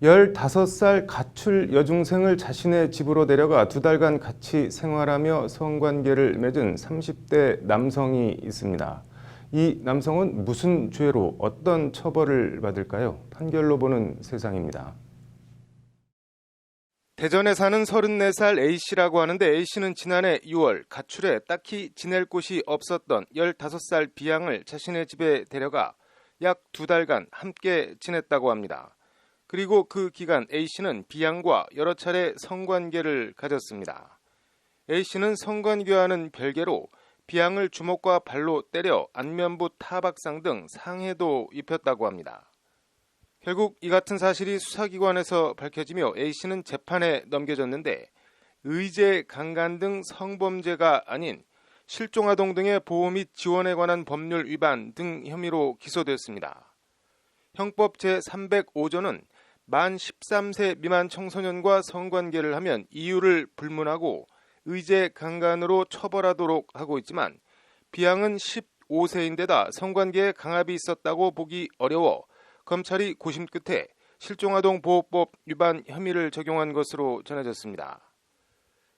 15살 가출 여중생을 자신의 집으로 데려가 2달간 같이 생활하며 성관계를 맺은 30대 남성이 있습니다. 이 남성은 무슨 죄로 어떤 처벌을 받을까요? 판결로 보는 세상입니다. 대전에 사는 34살 A씨라고 하는데 A씨는 지난해 6월 가출해 딱히 지낼 곳이 없었던 15살 B양을 자신의 집에 데려가 약 2달간 함께 지냈다고 합니다. 그리고 그 기간 A씨는 B양과 여러 차례 성관계를 가졌습니다. A씨는 성관계와는 별개로 B양을 주먹과 발로 때려 안면부 타박상 등 상해도 입혔다고 합니다. 결국 이 같은 사실이 수사기관에서 밝혀지며 A씨는 재판에 넘겨졌는데 의제, 강간 등 성범죄가 아닌 실종아동 등의 보호 및 지원에 관한 법률 위반 등 혐의로 기소됐습니다. 형법 제305조는 만 13세 미만 청소년과 성관계를 하면 이유를 불문하고 의제 강간으로 처벌하도록 하고 있지만 B양은 15세인데다 성관계에 강압이 있었다고 보기 어려워 검찰이 고심 끝에 실종아동보호법 위반 혐의를 적용한 것으로 전해졌습니다.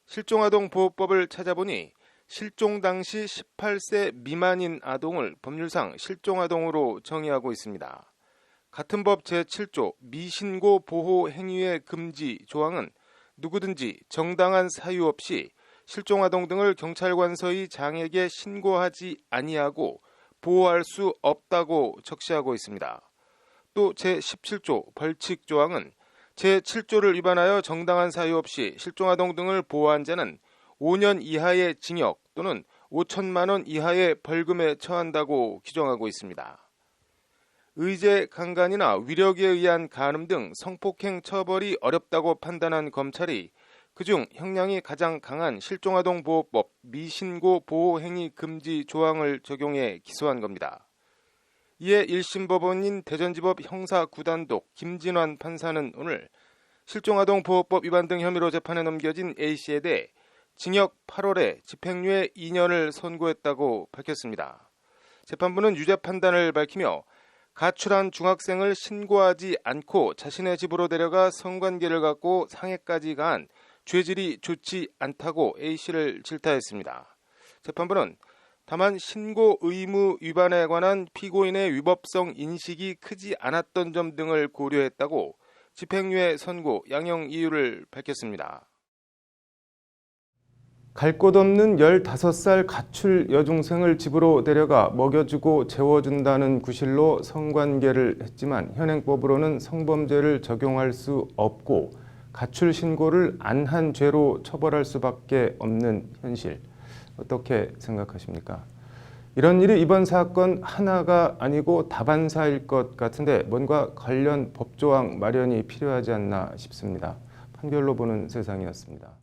실종아동보호법을 찾아보니 실종 당시 18세 미만인 아동을 법률상 실종아동으로 정의하고 있습니다. 같은 법 제7조 미신고 보호 행위의 금지 조항은 누구든지 정당한 사유 없이 실종아동 등을 경찰관서의 장에게 신고하지 아니하고 보호할 수 없다고 적시하고 있습니다. 또 제17조 벌칙 조항은 제7조를 위반하여 정당한 사유 없이 실종아동 등을 보호한 자는 5년 이하의 징역 또는 5천만 원 이하의 벌금에 처한다고 규정하고 있습니다. 의제 강간이나 위력에 의한 간음 등 성폭행 처벌이 어렵다고 판단한 검찰이 그중 형량이 가장 강한 실종아동보호법 미신고 보호행위 금지 조항을 적용해 기소한 겁니다. 이에 1심 법원인 대전지법 형사9단독 김진환 판사는 오늘 실종아동보호법 위반 등 혐의로 재판에 넘겨진 A씨에 대해 징역 8월에 집행유예 2년을 선고했다고 밝혔습니다. 재판부는 유죄 판단을 밝히며 가출한 중학생을 신고하지 않고 자신의 집으로 데려가 성관계를 갖고 상해까지 가한 죄질이 좋지 않다고 A씨를 질타했습니다. 재판부는 다만 신고 의무 위반에 관한 피고인의 위법성 인식이 크지 않았던 점 등을 고려했다고 집행유예 선고 양형 이유를 밝혔습니다. 갈 곳 없는 15살 가출 여중생을 집으로 데려가 먹여주고 재워준다는 구실로 성관계를 했지만 현행법으로는 성범죄를 적용할 수 없고 가출 신고를 안 한 죄로 처벌할 수밖에 없는 현실. 어떻게 생각하십니까? 이런 일이 이번 사건 하나가 아니고 다반사일 것 같은데 뭔가 관련 법조항 마련이 필요하지 않나 싶습니다. 판결로 보는 세상이었습니다.